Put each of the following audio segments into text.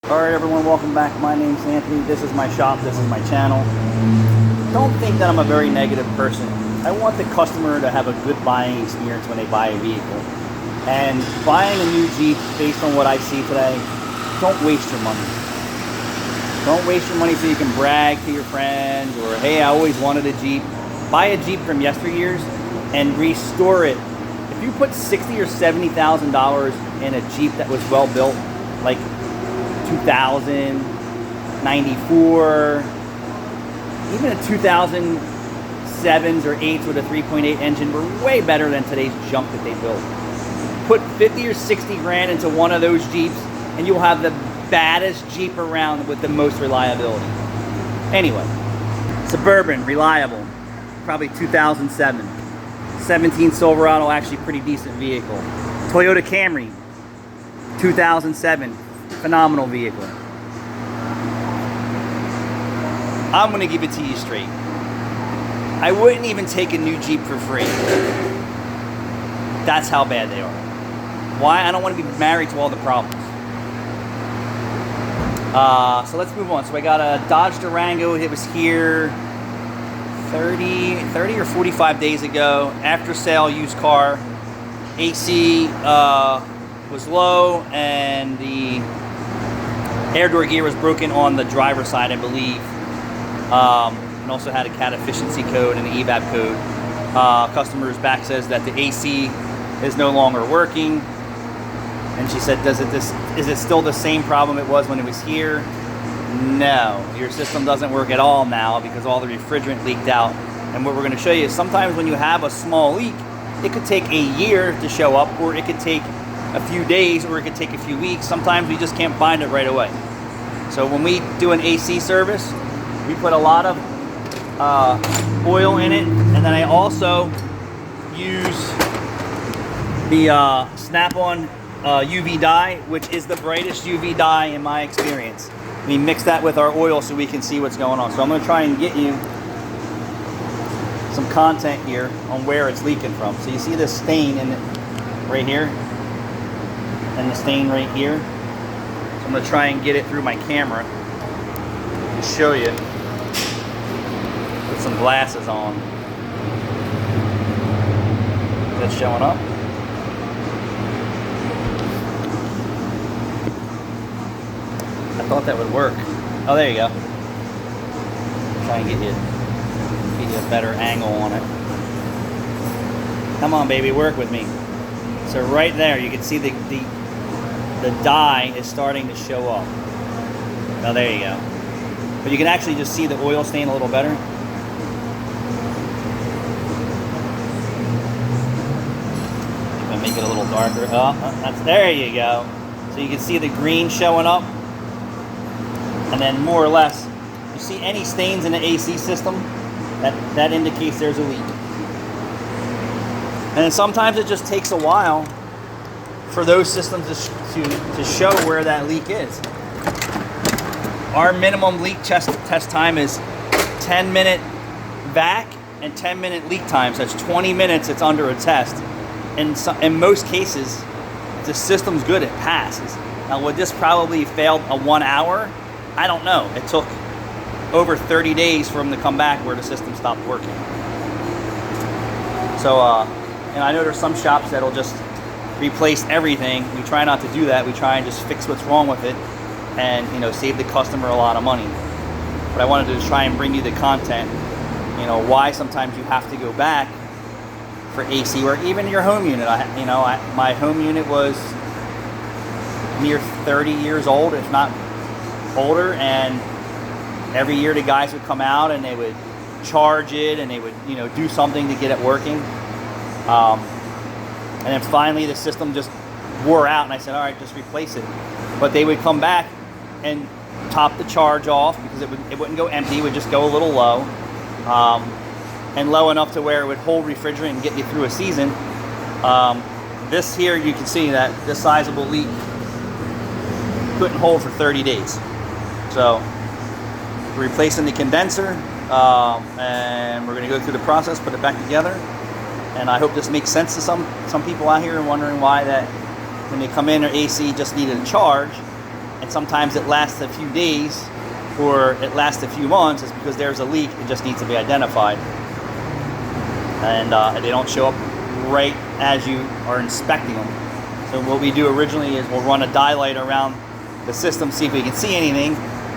Alright everyone, welcome back. My name's Anthony. This is my shop. This is my channel. Don't think that I'm a very negative person. I want the customer to have a good buying experience when they buy a vehicle. And buying a new Jeep, based on what I see today, don't waste your money. Don't waste your money so you can brag to your friends or, hey, I always wanted a Jeep. Buy a Jeep from yesteryears and restore it. If you put $60,000 or $70,000 in a Jeep that was well built, like 2000, 94, even a 2007s or 8s with a 3.8 engine were way better than today's junk that they build. Put 50 or 60 grand into one of those Jeeps and you'll have the baddest Jeep around with the most reliability. Anyway, Suburban, reliable, probably 2007. 17 Silverado, actually pretty decent vehicle. Toyota Camry, 2007. Phenomenal vehicle. I'm going to give it to you straight. I wouldn't even take a new Jeep for free. That's how bad they are. Why? I don't want to be married to all the problems. So let's move on. So I got a Dodge Durango. It was here 30 or 45 days ago. After sale used car. AC was low and the air door gear was broken on the driver's side, I believe. And also had a CAT efficiency code and an EVAP code. Customer's back says that the AC is no longer working. And she said, is it still the same problem it was when it was here? No, your system doesn't work at all now because all the refrigerant leaked out. And what we're going to show you is sometimes when you have a small leak, it could take a year to show up, or it could take a few days, or it could take a few weeks. Sometimes we just can't find it right away. So when we do an AC service, we put a lot of oil in it, and then I also use the Snap-on UV dye, which is the brightest UV dye in my experience. We mix that with our oil so we can see what's going on. So I'm going to try and get you some content here on where it's leaking from. So you see this stain in it right here, and the stain right here. So I'm going to try and get it through my camera and show you. Put some glasses on. That's showing up. I thought that would work. Oh, there you go. Try and get you a better angle on it. Come on, baby, work with me. So right there, you can see the dye is starting to show up. Oh, there you go. But you can actually just see the oil stain a little better. I'm gonna make it a little darker. Oh, there you go. So you can see the green showing up. And then more or less, you see any stains in the AC system, that indicates there's a leak. And then sometimes it just takes a while for those systems to show where that leak is. Our minimum leak test time is 10-minute vac and 10-minute leak time. So that's 20 minutes it's under a test. And in most cases, the system's good, it passes. Now would this probably fail a 1 hour? I don't know. It took over 30 days for them to come back where the system stopped working. So, and I know there's some shops that'll just replace everything. We try not to do that. We try and just fix what's wrong with it and, save the customer a lot of money. But I wanted to try and bring you the content, why sometimes you have to go back for AC work, even your home unit. My home unit was near 30 years old, if not older, and every year the guys would come out and they would charge it and they would do something to get it working, and then finally the system just wore out and I said, all right, just replace it. But they would come back and top the charge off because it wouldn't go empty, it would just go a little low, and low enough to where it would hold refrigerant and get you through a season. This here, you can see that this sizable leak couldn't hold for 30 days. So we're replacing the condenser, and we're going to go through the process, put it back together, and I hope this makes sense to some people out here wondering why that when they come in, their AC just needed a charge, and sometimes it lasts a few days or it lasts a few months, is because there's a leak. It just needs to be identified. And they don't show up right as you are inspecting them. So what we do originally is we'll run a dye light around the system, see if we can see anything.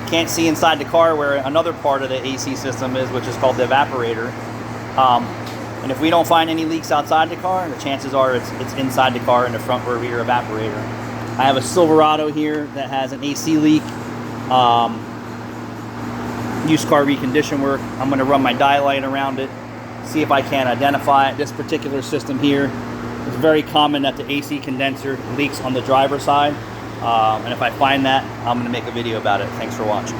Can't see inside the car where another part of the AC system is, which is called the evaporator. And if we don't find any leaks outside the car, the chances are it's inside the car in the front or rear evaporator. I have a Silverado here that has an AC leak. Used car recondition work. I'm going to run my dye light around it, see if I can identify it. This particular system here, it's very common that the AC condenser leaks on the driver's side. And if I find that, I'm going to make a video about it. Thanks for watching.